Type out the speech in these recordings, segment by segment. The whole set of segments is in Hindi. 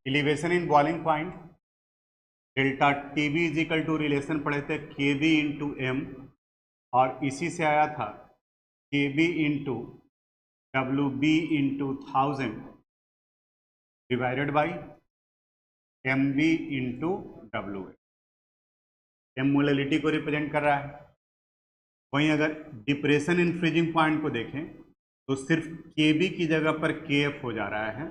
Elevation in boiling point, delta T B is equal to relation पढ़े थे के बी इंटू एम, और इसी से आया था K B into W B into 1000 divided by M B into W A. M molality को रिप्रेजेंट कर रहा है। वहीं अगर डिप्रेशन इन फ्रीजिंग पॉइंट को देखें तो सिर्फ के बी की जगह पर के एफ हो जा रहा है,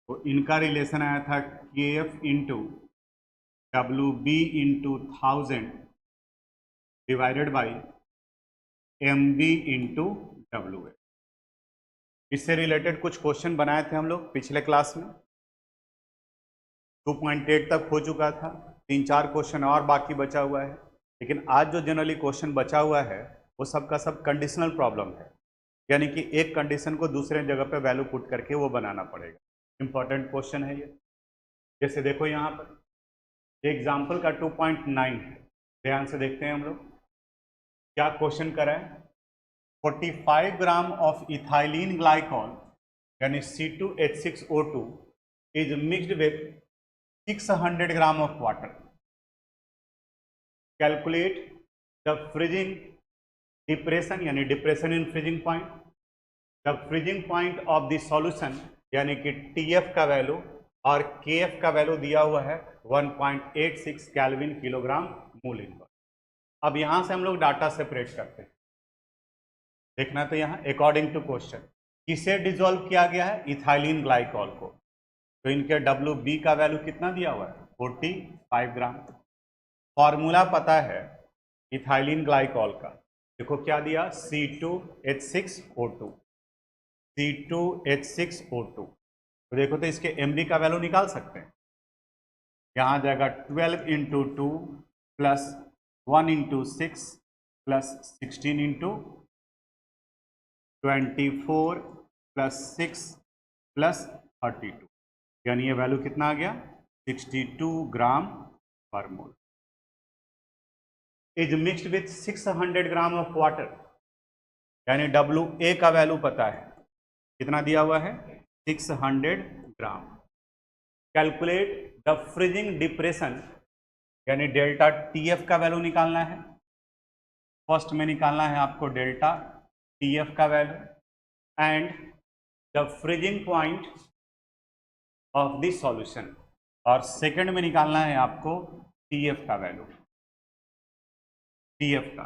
तो इनका रिलेशन आया था K F into W B into 1000 divided by M B into W A. इससे रिलेटेड कुछ क्वेश्चन बनाए थे हम लोग पिछले क्लास में, 2.8 तक हो चुका था, 3-4 क्वेश्चन और बाकी बचा हुआ है। लेकिन आज जो जनरली क्वेश्चन बचा हुआ है वो सब का सब कंडीशनल प्रॉब्लम है, यानी कि एक कंडीशन को दूसरे जगह पे वैल्यू पुट करके वो बनाना पड़ेगा। इंपॉर्टेंट क्वेश्चन है ये। जैसे देखो यहाँ पर एग्जाम्पल का 2.9 है, ध्यान से देखते हैं हम लोग क्या क्वेश्चन करा है। 45 ग्राम ऑफ इथाइलिन ग्लाइकॉल यानी C2H6O2 is mixed with 600 gram of water. Calculate the freezing depression यानी depression in freezing point, the freezing point of the solution यानी कि TF का वैल्यू और KF का वैल्यू दिया हुआ है 1.86 केल्विन किलोग्राम मोल इनवर्स। अब यहां से हम लोग डाटा सेपरेट करते हैं। देखना तो यहाँ अकॉर्डिंग टू क्वेश्चन किसे डिसॉल्व किया गया है, इथाइलिन ग्लाइकॉल को, तो इनके WB का वैल्यू कितना दिया हुआ है 45 ग्राम। फॉर्मूला पता है इथाइलिन ग्लाइकॉल का, देखो क्या दिया C2H6O2, C2H6O2, तो देखो तो इसके MB का वैल्यू निकाल सकते हैं। यहाँ आ जाएगा 12 into 2 plus 1 into 6 plus 16 into 24 plus 6 plus 32, यानी ये वैल्यू कितना आ गया 62 gram per mole. Is mixed with 600 gram of water, यानी WA का वैल्यू पता है कितना दिया हुआ है 600 gram. Calculate the freezing depression यानी डेल्टा TF का वैल्यू निकालना है। फर्स्ट में निकालना है आपको डेल्टा TF का value and the freezing point of the solution, और सेकंड में निकालना है आपको TF का वैल्यू। TF का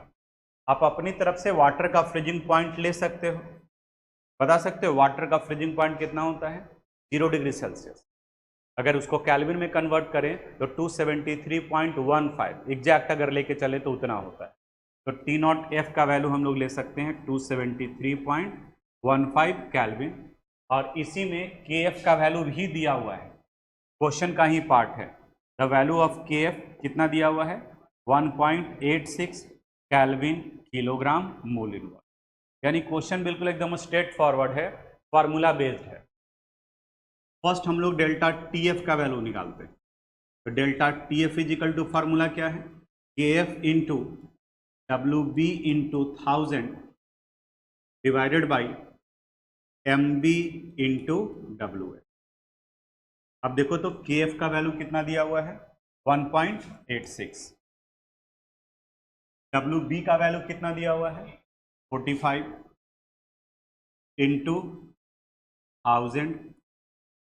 आप अपनी तरफ से वाटर का फ्रीजिंग पॉइंट ले सकते हो, बता सकते हो वाटर का फ्रीजिंग पॉइंट कितना होता है 0 डिग्री सेल्सियस। अगर उसको केल्विन में कन्वर्ट करें तो 273.15 एग्जैक्ट अगर लेके चले तो उतना होता है। तो T0F का वैल्यू हम लोग ले सकते हैं 273.15 केल्विन, और इसी में KF का वैल्यू भी दिया हुआ है, क्वेश्चन का ही पार्ट है। द वैल्यू ऑफ KF कितना दिया हुआ है 1.86 केल्विन किलोग्राम मोल इनवर्स, यानी क्वेश्चन बिल्कुल एकदम स्ट्रेट फॉरवर्ड है, फार्मूला बेस्ड है। फर्स्ट हम लोग डेल्टा TF का वैल्यू निकालते हैं, तो delta TF is equal to formula क्या है KF into WB into 1000 divided by MB into WA। अब देखो तो KF का वैल्यू कितना दिया हुआ है 1.86, WB का वैल्यू कितना दिया हुआ है 45 इंटू 1000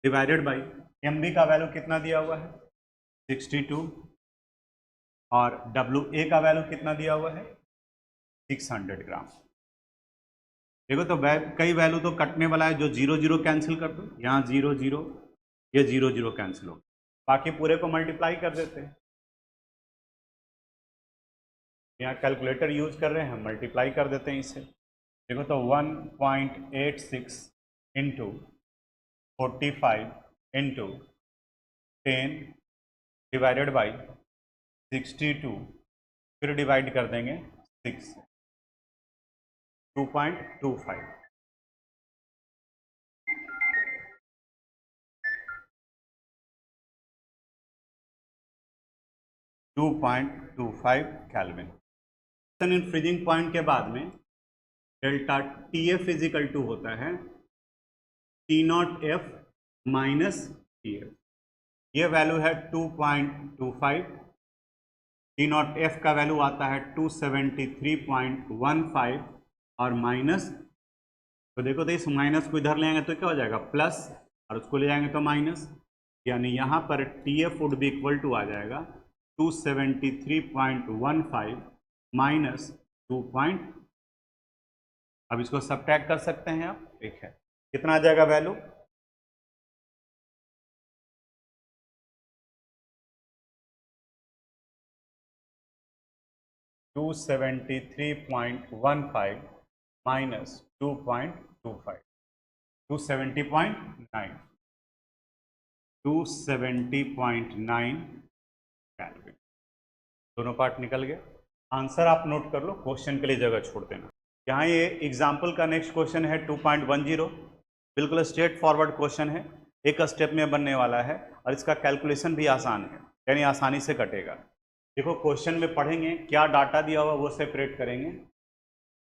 डिवाइडेड बाई MB का वैल्यू कितना दिया हुआ है 62, और WA का वैल्यू कितना दिया हुआ है 600 ग्राम। देखो तो कई वैल्यू तो कटने वाला है, जो 0 0 कैंसिल कर दो, यहाँ 0 0 ये 0 0 कैंसिल हो, बाकी पूरे को मल्टीप्लाई कर देते हैं। यहाँ कैलकुलेटर यूज कर रहे हैं, मल्टीप्लाई कर देते हैं इसे। देखो तो 1.86 इंटू 45 इंटू 10 डिवाइडेड बाई 62, फिर डिवाइड कर देंगे 6 से 2.25। केल्विन। इन फ्रीजिंग पॉइंट के बाद में delta TF is equal to होता है T0F माइनस TF। ये वैल्यू है 2.25, टी नॉट एफ का वैल्यू आता है 273.15 और माइनस, तो देखो तो इस माइनस को इधर ले आएंगे तो क्या हो जाएगा प्लस, और उसको ले जाएंगे तो माइनस, यानी यहाँ पर टी एफ वुड भी इक्वल टू आ जाएगा 273.15 माइनस 2 पॉइंट, अब इसको सब्ट्रैक्ट कर सकते हैं आप, ठीक है, कितना आ जाएगा वैल्यू 273.15 माइनस 2.25, 270.9, 270.9 कैलविन। दोनों पार्ट निकल गए। आंसर आप नोट कर लो, क्वेश्चन के लिए जगह छोड़ देना। यहाँ ये एग्जाम्पल का नेक्स्ट क्वेश्चन है 2.10, बिल्कुल स्ट्रेट फॉरवर्ड क्वेश्चन है, एक स्टेप में बनने वाला है और इसका कैलकुलेशन भी आसान है, यानी आसानी से कटेगा। देखो क्वेश्चन में पढ़ेंगे क्या डाटा दिया हुआ वो सेपरेट करेंगे।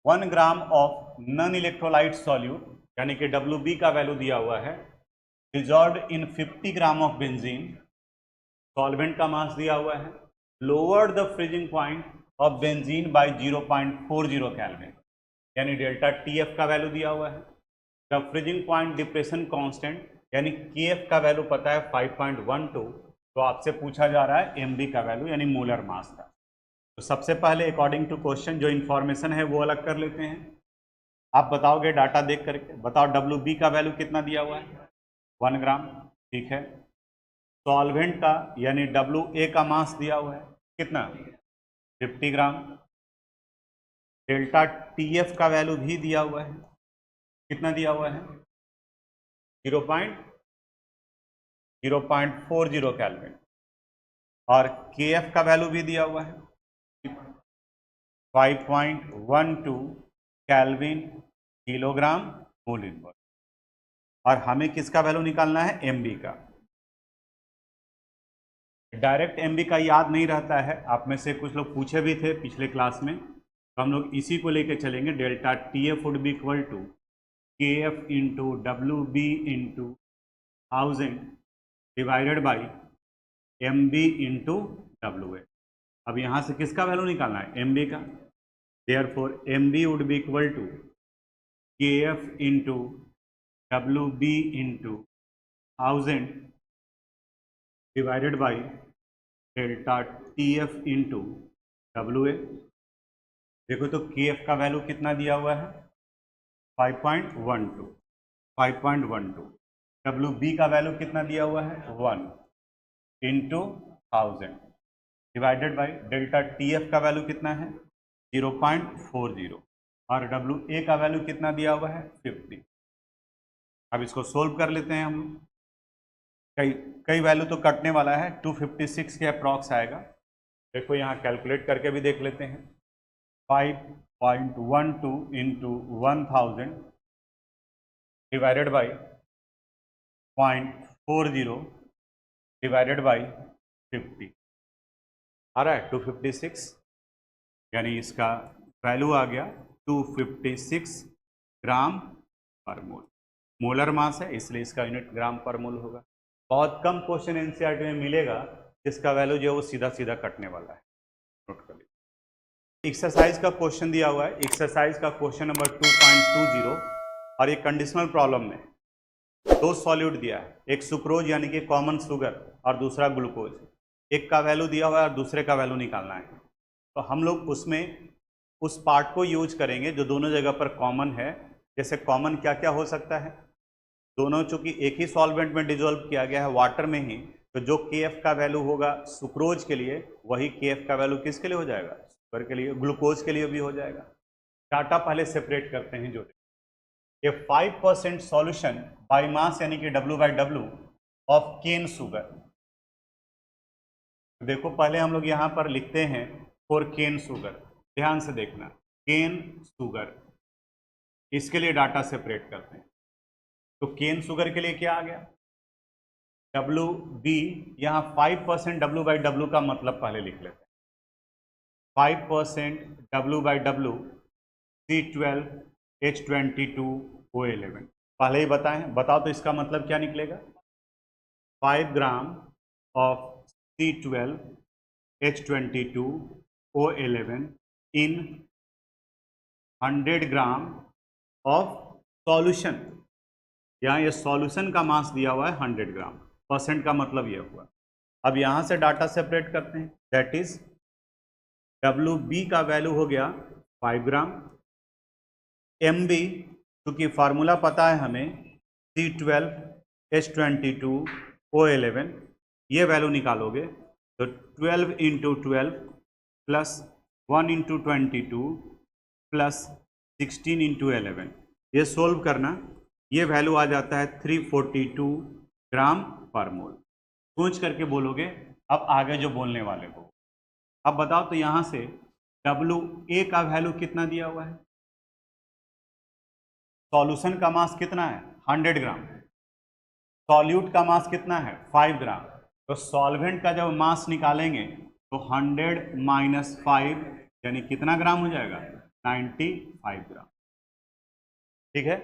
1 gram of non electrolyte solute, यानी कि WB का वैल्यू दिया हुआ है, dissolved in 50 gram of benzene, solvent का मास दिया हुआ है, lowered the freezing point of benzene by 0.40 kelvin, यानी डेल्टा TF का वैल्यू दिया हुआ है, the freezing point depression constant, यानी KF का वैल्यू पता है 5.12, तो आपसे पूछा जा रहा है MB का वैल्यू यानी मोलर मास का। तो सबसे पहले अकॉर्डिंग टू क्वेश्चन जो इन्फॉर्मेशन है वो अलग कर लेते हैं। आप बताओगे डाटा देख करके, बताओ WB का वैल्यू कितना दिया हुआ है 1 ग्राम, ठीक है। सॉल्वेंट का यानी WA का मास दिया हुआ है कितना 50 ग्राम, डेल्टा TF का वैल्यू भी दिया हुआ है, कितना दिया हुआ है 0.40 केल्विन, और KF का वैल्यू भी दिया हुआ है 5.12 केल्विन किलोग्राम मोल इनवर्स, और हमें किसका वैल्यू निकालना है MB का। डायरेक्ट MB का याद नहीं रहता है, आप में से कुछ लोग पूछे भी थे पिछले क्लास में, तो हम लोग इसी को लेके चलेंगे। Delta TF would be equal to KF into WB into 1000 divided by MB into WA। अब यहाँ से किसका वैल्यू निकालना है MB का, therefore MB would be equal to KF into WB into 1000 divided by delta TF into WA। देखो तो KF का वैल्यू कितना दिया हुआ है 5.12, WB का वैल्यू कितना दिया हुआ है 1 into 1000 divided by delta TF का वैल्यू कितना है 0.40 और WA का वैल्यू कितना दिया हुआ है 50। अब इसको सोल्व कर लेते हैं हम, कई वैल्यू तो कटने वाला है, 256 के अप्रॉक्स आएगा। देखो यहाँ कैलकुलेट करके भी देख लेते हैं, 5.12 into 1000 divided by 0.40 divided by 50 आ रहा है 256, यानी इसका वैल्यू आ गया 256 ग्राम पर मोल। मोलर मास है इसलिए इसका यूनिट ग्राम पर मोल होगा। बहुत कम क्वेश्चन NCERT में मिलेगा जिसका वैल्यू जो है वो सीधा सीधा कटने वाला है, नोट कर लीजिए। एक्सरसाइज का क्वेश्चन दिया हुआ है, एक्सरसाइज का क्वेश्चन नंबर 2.20 और एक कंडीशनल प्रॉब्लम में दो सॉल्यूट दिया है, एक सुक्रोज यानी कि कॉमन शुगर और दूसरा ग्लूकोज, एक का वैल्यू दिया हुआ है और दूसरे का वैल्यू निकालना है। तो हम लोग उसमें उस पार्ट को यूज करेंगे जो दोनों जगह पर कॉमन है। जैसे कॉमन क्या क्या हो सकता है, दोनों चूंकि एक ही सॉल्वेंट में डिजोल्व किया गया है वाटर में ही, तो जो KF का वैल्यू होगा सुक्रोज के लिए वही KF का वैल्यू किसके लिए हो जाएगा शुगर के लिए, ग्लूकोज के लिए भी हो जाएगा। डाटा पहले सेपरेट करते हैं। जो ए 5% सॉल्यूशन बाय मास यानी कि W/W ऑफ केन शुगर, देखो पहले हम लोग यहाँ पर लिखते हैं फॉर केन शुगर, ध्यान से देखना, केन शुगर, इसके लिए डाटा सेपरेट करते हैं। तो केन शुगर के लिए क्या आ गया WB, यहाँ 5% W/W का मतलब पहले लिख लेते हैं, 5% W/W C12H22O11, पहले ही बताएं, बताओ तो इसका मतलब क्या निकलेगा 5 ग्राम of C12H22O11 in 100 gram of solution. यहाँ ये सॉल्यूशन का मास दिया हुआ है 100 ग्राम, परसेंट का मतलब ये हुआ। अब यहाँ से डाटा सेपरेट करते हैं, दैट इज WB का वैल्यू हो गया 5 ग्राम, MB क्योंकि फार्मूला पता है हमें C12H22O11, ये वैल्यू निकालोगे तो 12 × 12 प्लस 1 × 22 प्लस 16 × 11, ये सोल्व करना, ये वैल्यू आ जाता है 342 ग्राम पर मोल। सोच करके बोलोगे अब आगे जो बोलने वाले को। अब बताओ तो यहाँ से WA का वैल्यू कितना दिया हुआ है, सॉल्यूशन का मास कितना है 100 ग्राम, सॉल्यूट का मास कितना है 5 ग्राम, तो सॉल्वेंट का जब मास निकालेंगे तो 100 माइनस 5 यानी कितना ग्राम हो जाएगा 95 ग्राम। ठीक है,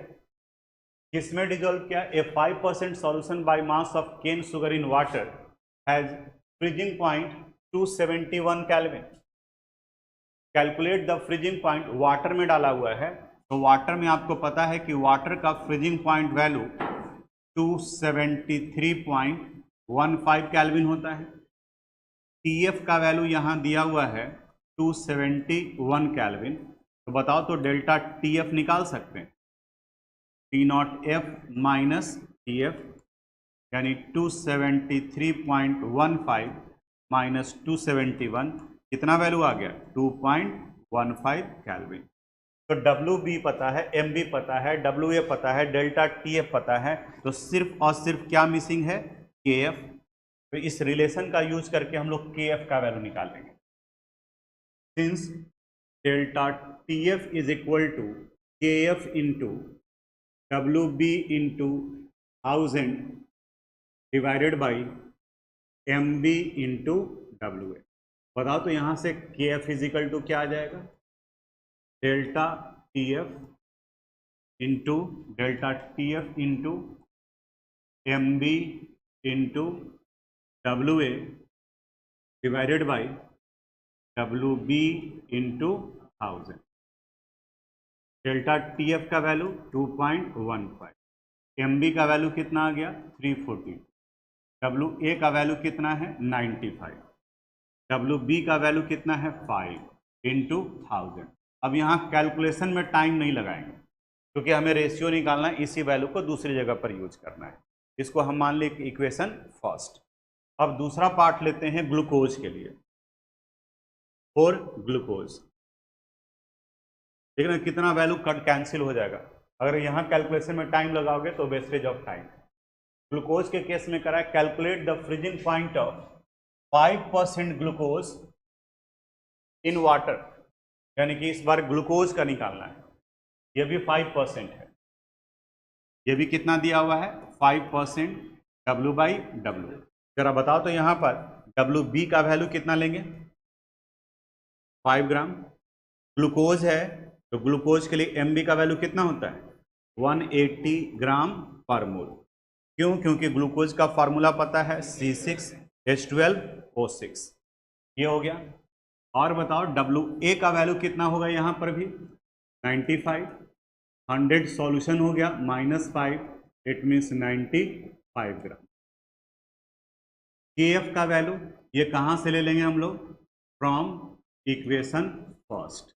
किसमें डिजोल्व किया, a 5% solution by mass of cane sugar in water has freezing point 271 kelvin. Calculate the freezing point, water में डाला हुआ है तो वाटर में आपको पता है कि वाटर का फ्रीजिंग पॉइंट वैल्यू 273.15 केल्विन होता है। TF का वैल्यू यहाँ दिया हुआ है 271 केल्विन, तो बताओ तो डेल्टा TF निकाल सकते हैं, T0F माइनस TF यानी 273.15 माइनस 271 कितना वैल्यू आ गया 2.15 केल्विन। तो WB पता है, MB पता है, WA पता है, डेल्टा TF पता है, तो सिर्फ और सिर्फ क्या मिसिंग है KF। तो इस रिलेशन का यूज करके हम लोग KF का वैल्यू निकालेंगे। Since delta TF is equal to KF into WB into 1000 divided by MB into WA। बताओ तो यहाँ से KF इजिकल टू क्या आ जाएगा, delta TF into MB into WA divided by WB into 1000। Delta TF का वैल्यू 2.15, MB का वैल्यू कितना आ गया 340, WA का वैल्यू कितना है 95, WB का वैल्यू कितना है 5 इंटू 1000। अब यहाँ कैलकुलेशन में टाइम नहीं लगाएंगे क्योंकि हमें रेशियो निकालना है, इसी वैल्यू को दूसरी जगह पर यूज करना है। इसको हम मान लें इक्वेशन फर्स्ट। अब दूसरा पार्ट लेते हैं ग्लूकोज के लिए, फॉर ग्लूकोज। देखना कितना वैल्यू कट कैंसिल हो जाएगा, अगर यहाँ कैलकुलेशन में टाइम लगाओगे तो वेस्टेज ऑफ टाइम। ग्लूकोज के केस में करा है, calculate the freezing point of 5% glucose in water, यानी कि इस बार ग्लूकोज का निकालना है, यह भी 5% है, यह भी कितना दिया हुआ है 5% W/W। जरा बताओ तो यहाँ पर WB का वैल्यू कितना लेंगे 5 ग्राम, ग्लूकोज है तो ग्लूकोज के लिए MB का वैल्यू कितना होता है 180 ग्राम पर मोल। क्यों, क्योंकि ग्लूकोज का फार्मूला पता है C6H12O6। ये हो गया। और बताओ WA का वैल्यू कितना होगा यहाँ पर भी 95, 100 सॉल्यूशन हो गया -5, इट मीन्स 95 ग्राम। KF का वैल्यू ये कहाँ से ले लेंगे हम लोग, फ्रॉम इक्वेशन फर्स्ट।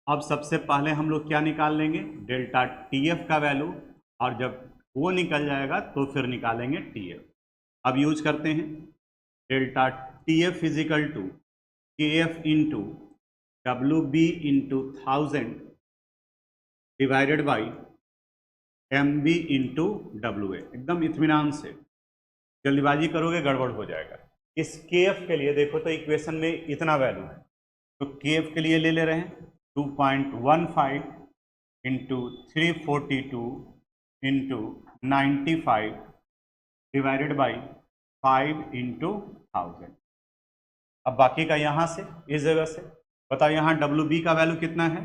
अब सबसे पहले हम लोग क्या निकाल लेंगे, डेल्टा TF का वैल्यू, और जब वो निकल जाएगा तो फिर निकालेंगे TF। अब यूज करते हैं, delta TF is equal to KF into WB into 1000 divided by MB into WA। एकदम इत्मीनान से, जल्दीबाजी करोगे गड़बड़ हो जाएगा। इस KF के लिए देखो तो इक्वेशन में इतना वैल्यू है, तो KF के लिए ले ले रहे हैं 2.15 into 342 into 95 divided by 5 into 1000। अब बाकी का यहाँ से इस जगह से बताओ, यहाँ WB का वैल्यू कितना है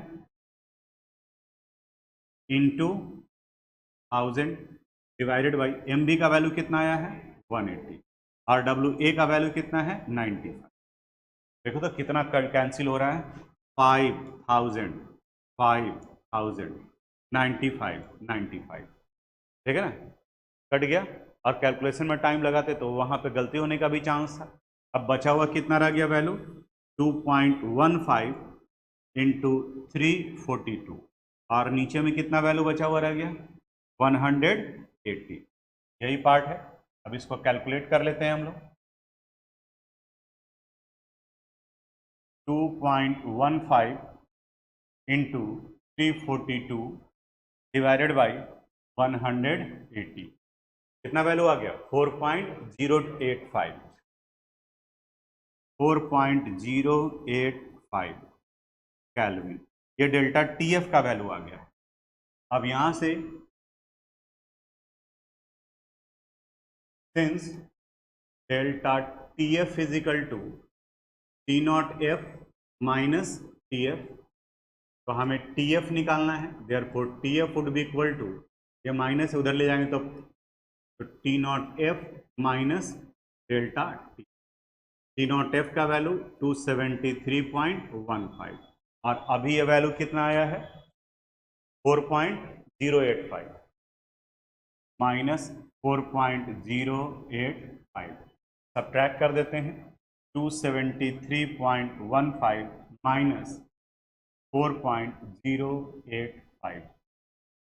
इंटू 1000 डिवाइडेड बाई MB का वैल्यू कितना आया है 180। और WA का वैल्यू कितना है 95। देखो तो कितना कैंसिल हो रहा है, 5000 5000 95 95, ठीक है ना, कट गया। और कैलकुलेशन में टाइम लगाते तो वहाँ पे गलती होने का भी चांस था। अब बचा हुआ कितना रह गया वैल्यू, 2.15 इंटू 342, और नीचे में कितना वैल्यू बचा हुआ रह गया 180। यही पार्ट है। अब इसको कैलकुलेट कर लेते हैं हम लोग। 2.15 इंटू 342 डिवाइडेड बाई 180, कितना वैल्यू आ गया 4.085 4.085 कैल्विन। ये डेल्टा TF का वैल्यू आ गया। अब यहां से since delta TF is equal to T0F minus TF, तो हमें TF निकालना है, therefore TF would be equal to, ये माइनस उधर ले जाएंगे तो T0F minus delta T। T0F का वैल्यू 273.15, और अभी ये वैल्यू कितना आया है 4.085 माइनस 4.085, सब्ट्रैक्ट कर देते हैं। 273.15 माइनस 4.085,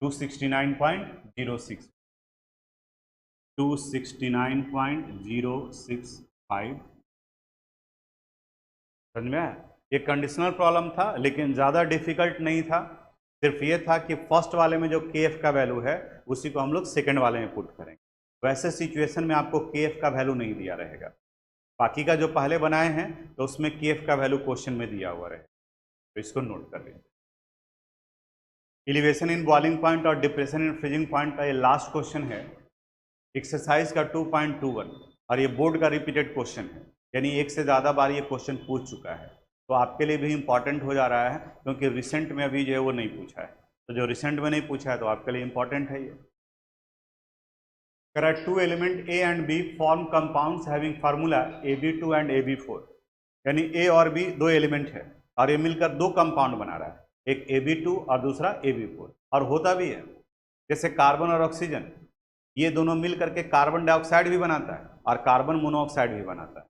269.06, 269.065। समझ में आया? ये कंडीशनल प्रॉब्लम था, लेकिन ज़्यादा डिफिकल्ट नहीं था। सिर्फ ये था कि फर्स्ट वाले में जो KF का वैल्यू है उसी को हम लोग सेकंड वाले में पुट करेंगे। वैसे सिचुएशन में आपको KF का वैल्यू नहीं दिया रहेगा। बाकी का जो पहले बनाए हैं तो उसमें KF का वैल्यू क्वेश्चन में दिया हुआ रहेगा, तो इसको नोट कर लीजिए। एलिवेशन इन बॉइलिंग पॉइंट और डिप्रेशन इन फ्रीजिंग पॉइंट का ये लास्ट क्वेश्चन है, एक्सरसाइज का 2.21, और ये बोर्ड का रिपीटेड क्वेश्चन है, यानी एक से ज़्यादा बार ये क्वेश्चन पूछ चुका है। तो आपके लिए भी इंपॉर्टेंट हो जा रहा है, क्योंकि रिसेंट में अभी जो है वो नहीं पूछा है। तो जो रिसेंट में नहीं पूछा है तो आपके लिए इंपॉर्टेंट है ये। There are two element A and B form compounds having formula AB2 and AB4, यानी A और B दो एलिमेंट है और ये मिलकर दो कंपाउंड बना रहा है, एक AB2 और दूसरा AB4। और होता भी है जैसे कार्बन और ऑक्सीजन, ये दोनों मिल करके कार्बन डाइऑक्साइड भी बनाता है और कार्बन मोनोऑक्साइड भी बनाता है।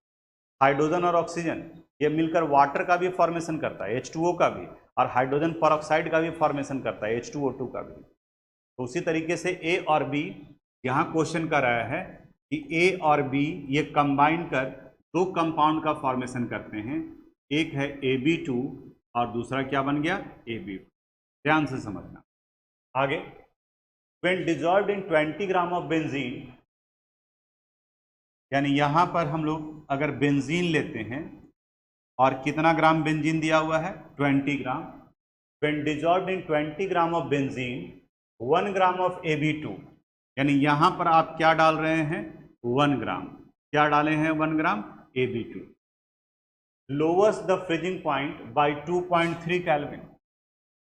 हाइड्रोजन और ऑक्सीजन ये मिलकर वाटर का भी फॉर्मेशन करता है, H2O का भी, और हाइड्रोजन परऑक्साइड का भी फॉर्मेशन करता है, H2O2 का भी। तो उसी तरीके से A और B यहाँ क्वेश्चन कर रहा है कि A और B ये कंबाइन कर दो कंपाउंड का फॉर्मेशन करते हैं, एक है AB2 और दूसरा क्या बन गया AB। ध्यान से समझना आगे। When dissolved in 20 gram of benzene, यानी यहां पर हम लोग अगर बेंजीन लेते हैं और कितना ग्राम बेंजीन दिया हुआ है 20 ग्राम। When dissolved in 20 gram of benzene 1 gram of AB2, यानी यहां पर आप क्या डाल रहे हैं 1 ग्राम, क्या डाले हैं 1 ग्राम AB2, lowers the freezing point by 2.3 kelvin.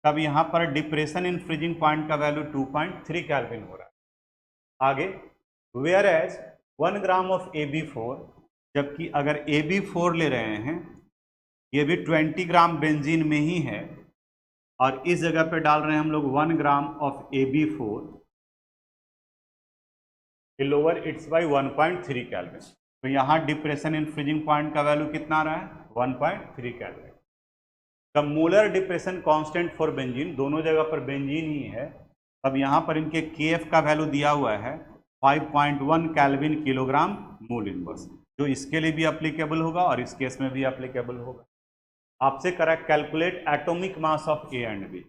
तब यहां पर डिप्रेशन इन फ्रीजिंग पॉइंट का वैल्यू 2.3 केल्विन हो रहा है। आगे where as 1 gram of AB4, जबकि अगर AB4 ले रहे हैं, ये भी 20 ग्राम बेंजीन में ही है और इस जगह पे डाल रहे हैं हम लोग 1 gram of AB4, lower its by 1.3 kelvin. तो यहाँ डिप्रेशन इन फ्रीजिंग पॉइंट का वैल्यू कितना आ रहा है 1.3 kelvin. The molar depression constant for benzene, दोनों जगह पर बेंजीन ही है। अब यहाँ पर इनके KF का वैल्यू दिया हुआ है 5.1 केल्विन किलोग्राम मोल इनवर्स, जो इसके लिए भी अप्लीकेबल होगा और इस केस में भी अप्लीकेबल होगा। आपसे करा calculate atomic mass of A and B।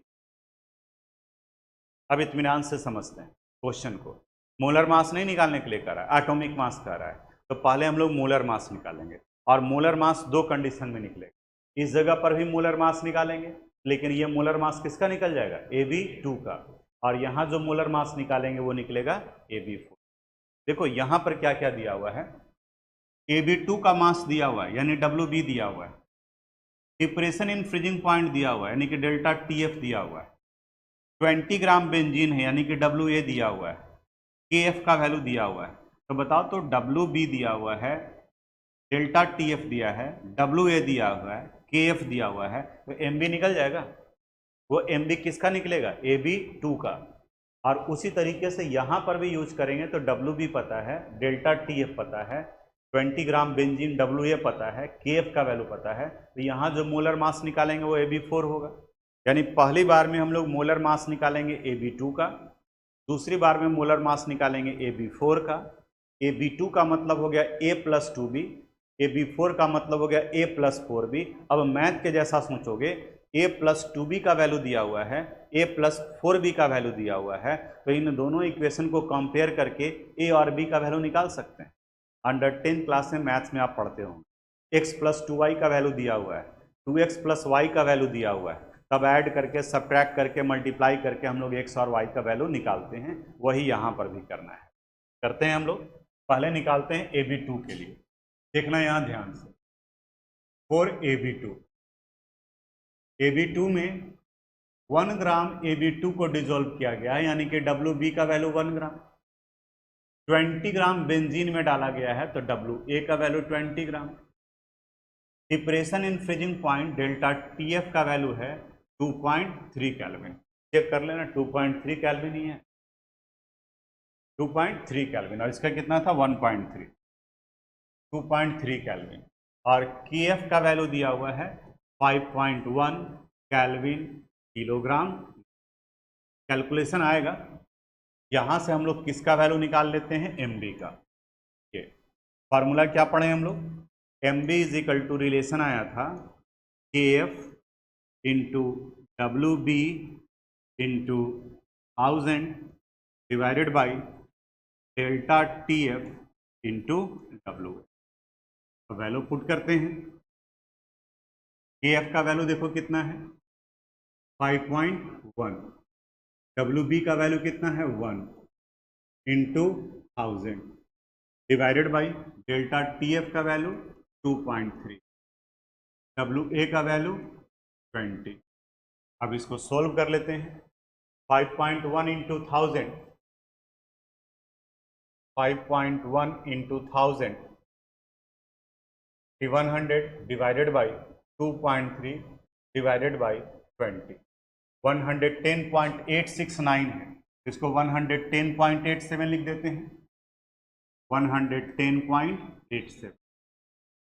अब इत्मीनान से समझते हैं क्वेश्चन को। मोलर मास नहीं निकालने के लिए कह रहा है, एटॉमिक मास कह रहा है। तो पहले हम लोग मोलर मास निकालेंगे, और मोलर मास दो कंडीशन में निकलेगा। इस जगह पर भी मोलर मास निकालेंगे, लेकिन ये मोलर मास किसका निकल जाएगा AB2 का, और यहाँ जो मोलर मास निकालेंगे वो निकलेगा AB4। देखो यहाँ पर क्या क्या दिया हुआ है, AB2 का मास दिया हुआ है यानी WB दिया हुआ है, डिप्रेशन इन फ्रीजिंग पॉइंट दिया हुआ है यानी कि डेल्टा TF दिया हुआ है, 20 ग्राम बेंजीन है यानी कि WA दिया हुआ है, KF का वैल्यू दिया हुआ है। तो बताओ, तो डब्ल्यू बी दिया हुआ है, डेल्टा टी एफ दिया है, डब्ल्यू ए दिया हुआ है, के एफ दिया हुआ है, तो एम बी निकल जाएगा। वो एम बी किसका निकलेगा? ए बी टू का। और उसी तरीके से यहाँ पर भी यूज करेंगे तो डब्ल्यू बी पता है, डेल्टा टी एफ पता है, 20 ग्राम बेंजीन डब्ल्यू ए पता है, के एफ का वैल्यू पता है, तो यहाँ जो मोलर मास निकालेंगे वो ए बी फोर होगा। यानी पहली बार में हम लोग मोलर मास निकालेंगे ए बी टू का, दूसरी बार में मोलर मास निकालेंगे ए बी फोर का। ए बी टू का मतलब हो गया a plus two b, a B four का मतलब हो गया ए प्लस फोर बी। अब मैथ के जैसा सोचोगे, ए प्लस टू बी का वैल्यू दिया हुआ है, ए प्लस फोर बी का वैल्यू दिया हुआ है, तो इन दोनों इक्वेशन को कंपेयर करके ए और बी का वैल्यू निकाल सकते हैं। अंडर 10 क्लास में मैथ्स में आप पढ़ते होंगे, एक्स प्लस टू वाई का वैल्यू दिया हुआ है, 2x प्लस वाई का वैल्यू दिया हुआ है, तब ऐड करके सब्ट्रैक्ट करके मल्टीप्लाई करके हम लोग एक्स और वाई का वैल्यू निकालते हैं। वही यहाँ पर भी करना है, करते हैं हम लोग। पहले निकालते हैं ए बी टू के लिए, देखना यहाँ ध्यान से। फॉर ए बी टू में 1 ग्राम ए बी टू को डिजोल्व किया गया है, यानी कि डब्ल्यू बी का वैल्यू 1 ग्राम। 20 ग्राम बेंजीन में डाला गया है तो डब्ल्यू ए का value 20 gram. Depression in freezing point delta T F का वैल्यू है 2.3 केल्विन। चेक कर लेना, 2.3 केल्विन ही है, 2.3 केल्विन, और इसका कितना था 1.3, 2.3 केल्विन। और के एफ का वैल्यू दिया हुआ है 5.1 केल्विन किलोग्राम। कैलकुलेशन आएगा, यहाँ से हम लोग किसका वैल्यू निकाल लेते हैं? एम बी का। ये फार्मूला क्या पढ़े हम लोग? M B is equal to, relation आया था K F into W B into 1000 divided by delta T F into W. तो वैल्यू पुट करते हैं। के एफ का वैल्यू देखो कितना है 5.1, डब्ल्यू बी का वैल्यू कितना है 1 into 1000 divided by delta T F का वैल्यू 2.3, डब्ल्यू ए का वैल्यू 20। अब इसको सोल्व कर लेते हैं। 5.1 into 1000, 5.1 into 1000 100 divided by 2.3 divided by 20, 110.869 है, इसको 110.87 लिख देते हैं, 110.87।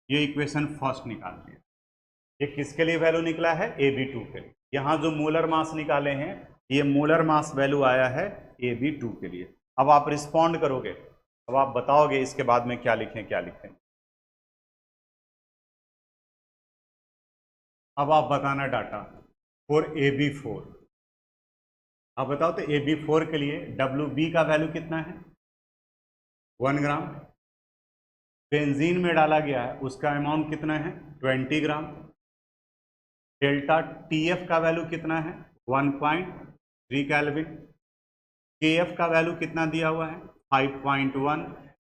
ये इक्वेशन फर्स्ट निकाल लिया। ये किसके लिए वैल्यू निकला है? ए बी टू के लिए। यहाँ जो मोलर मास निकाले हैं, ये मोलर मास वैल्यू आया है ए बी टू के लिए। अब आप रिस्पॉन्ड करोगे, अब आप बताओगे इसके बाद में क्या लिखें क्या लिखें। अब आप बताना data for A B four. अब बताओ तो ए बी फोर के लिए डब्ल्यू बी का वैल्यू कितना है? 1 ग्राम। बेंजीन में डाला गया है, उसका अमाउंट कितना है? 20 ग्राम। डेल्टा टी एफ का वैल्यू कितना है? 1.3 केल्विन। के एफ का वैल्यू कितना दिया हुआ है? 5.1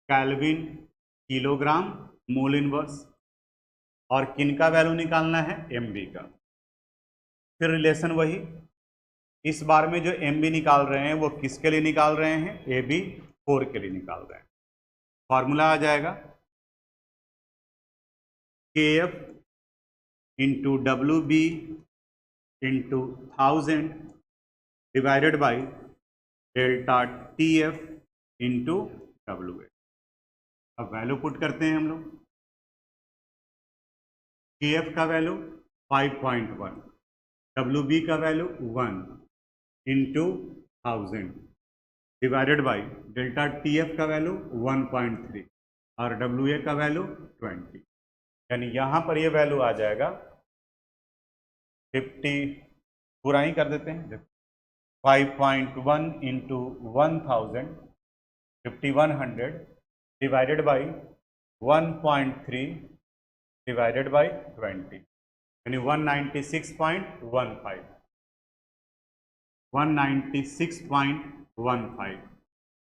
केल्विन किलोग्राम मोल इनवर्स। और किन का वैल्यू निकालना है? एम बी का। फिर रिलेशन वही, इस बार में जो एम बी निकाल रहे हैं वो किसके लिए निकाल रहे हैं? ए बी फोर के लिए निकाल रहे हैं। फॉर्मूला आ जाएगा K F into W B into 1000 divided by delta T F into W A. अब वैल्यू पुट करते हैं हम लोग। के एफ का वैल्यू 5.1, डब्ल्यू बी का value 1 into 1000 divided by delta T F का वैल्यू 1.3 और डब्ल्यू ए का वैल्यू 20। यानी यहाँ पर ये वैल्यू आ जाएगा 50, पूरा ही कर देते हैं, 5.1 into 1000 5100 divided by 1.3 divided by 20, यानी 196.15, 196.15।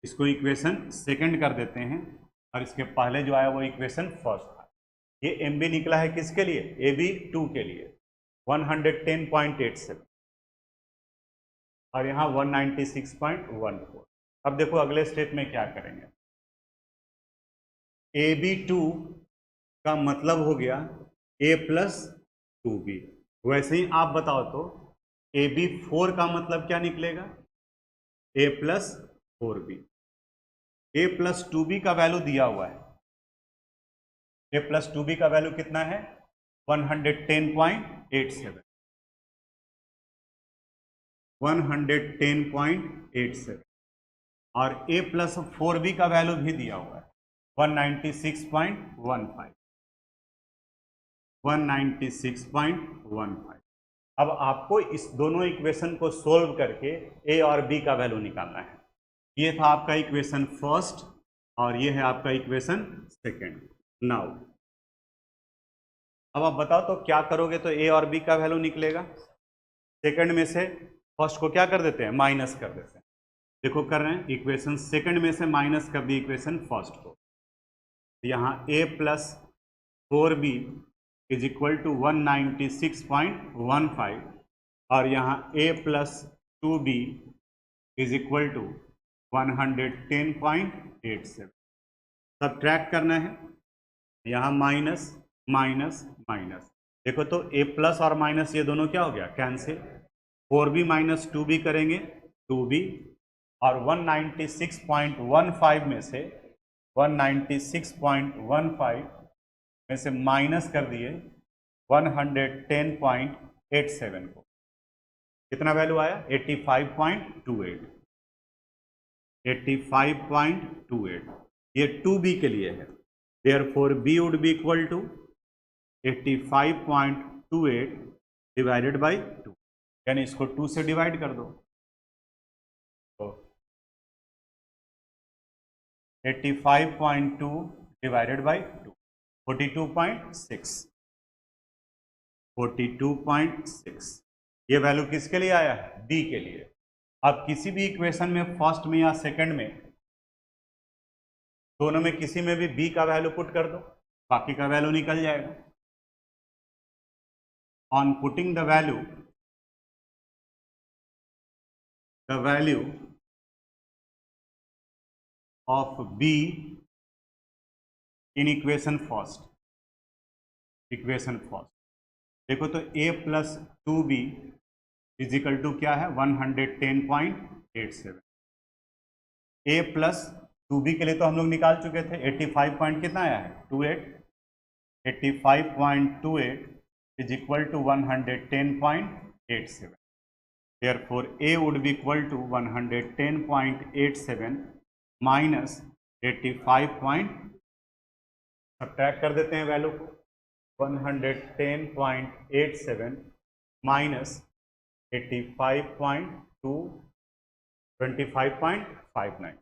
इसको इक्वेशन सेकंड कर देते हैं और इसके पहले जो आया वो इक्वेशन फर्स्ट था। ये एम बी निकला है किसके लिए? ए बी टू के लिए 110.87 और यहाँ 196.14। अब देखो अगले स्टेप में क्या करेंगे। AB2 का मतलब हो गया A प्लस 2B। वैसे ही आप बताओ तो AB4 का मतलब क्या निकलेगा? A plus 4B। A plus 2B का वैल्यू दिया हुआ है। A प्लस 2B का वैल्यू कितना है? 110.87। 110.87 और A प्लस 4B का वैल्यू भी दिया हुआ है 196.15। 196.15। अब आपको इस दोनों इक्वेशन को सोल्व करके A और B का वैल्यू निकालना है। ये था आपका इक्वेशन फर्स्ट और ये है आपका इक्वेशन सेकेंड। नाउ अब आप बताओ तो क्या करोगे तो A और B का वैल्यू निकलेगा। सेकंड में से फर्स्ट को क्या कर देते हैं? माइनस कर देते हैं। देखो कर रहे हैं, इक्वेशन सेकंड में से माइनस कर दी इक्वेशन फर्स्ट को। यहाँ A plus 4B is equal to 196.15 और यहाँ A plus 2B is equal to 110.87। Subtract करना है, यहाँ माइनस माइनस माइनस। देखो तो A प्लस और माइनस ये दोनों क्या हो गया? कैंसिल। 4B माइनस 2B करेंगे 2B और 196.15 में से 196.15 में से माइनस कर दिए 110.87 को। कितना वैल्यू आया? 85.28। 85.28 ये 2B के लिए है। Therefore B would be equal to 85.28 divided by 2, यानी इसको 2 से डिवाइड कर दो तो 85.2 डिवाइडेड बाई 2 42.6। 42.6 ये वैल्यू किसके लिए आया है? B के लिए। अब किसी भी इक्वेशन में फर्स्ट में या सेकंड में दोनों में किसी में भी B का वैल्यू पुट कर दो, बाकी का वैल्यू निकल जाएगा। On putting the value of B in equation first, देखो तो A plus 2B is equal to क्या है? 110.87। A प्लस 2B के लिए तो हम लोग निकाल चुके थे 85 पॉइंट कितना आया है? 28। 85.28 is equal to 110.87. Therefore, A would be equal to 110.87 minus 85. Subtract कर देते हैं वैल्यू को। 110.87 माइनस 85.2 25.59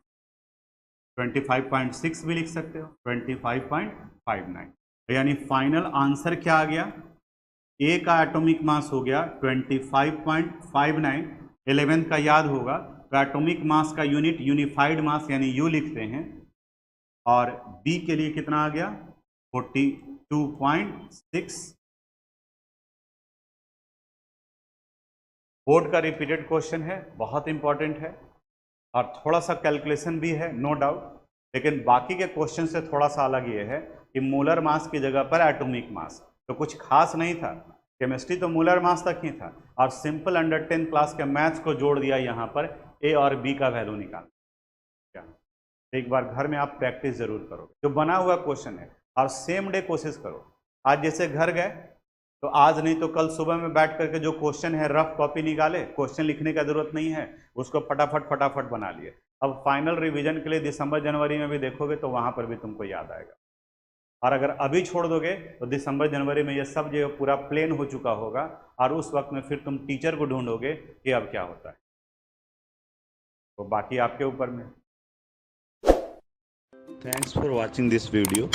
25.6 भी लिख सकते हो 25.59। यानी फाइनल आंसर क्या आ गया? ए का एटॉमिक मास हो गया 25.59। 11th का याद होगा तो एटॉमिक मास का यूनिट यूनिफाइड मास यानी यू लिखते हैं। और बी के लिए कितना आ गया? 42.6। बोर्ड का रिपीटेड क्वेश्चन है, बहुत इंपॉर्टेंट है और थोड़ा सा कैलकुलेशन भी है नो डाउट, लेकिन बाकी के क्वेश्चन से थोड़ा सा अलग ये है कि मोलर मास की जगह पर एटॉमिक मास, तो कुछ खास नहीं था। केमिस्ट्री तो मोलर मास तक ही था और सिंपल अंडर 10th क्लास के मैथ्स को जोड़ दिया यहाँ पर ए और बी का वैल्यू निकाल। एक बार घर में आप प्रैक्टिस जरूर करो, जो बना हुआ क्वेश्चन है, और सेम डे कोशिश करो। आज जैसे घर गए तो आज नहीं तो कल सुबह में बैठ करके जो क्वेश्चन है रफ कॉपी निकाले, क्वेश्चन लिखने का जरूरत नहीं है, उसको फटाफट बना लिए। अब फाइनल रिवीजन के लिए दिसंबर जनवरी में भी देखोगे तो वहां पर भी तुमको याद आएगा। और अगर अभी छोड़ दोगे तो दिसंबर जनवरी में ये सब जो पूरा प्लेन हो चुका होगा और उस वक्त में फिर तुम टीचर को ढूंढोगे कि अब क्या होता है। तो बाकी आपके ऊपर में। Thanks for watching this video.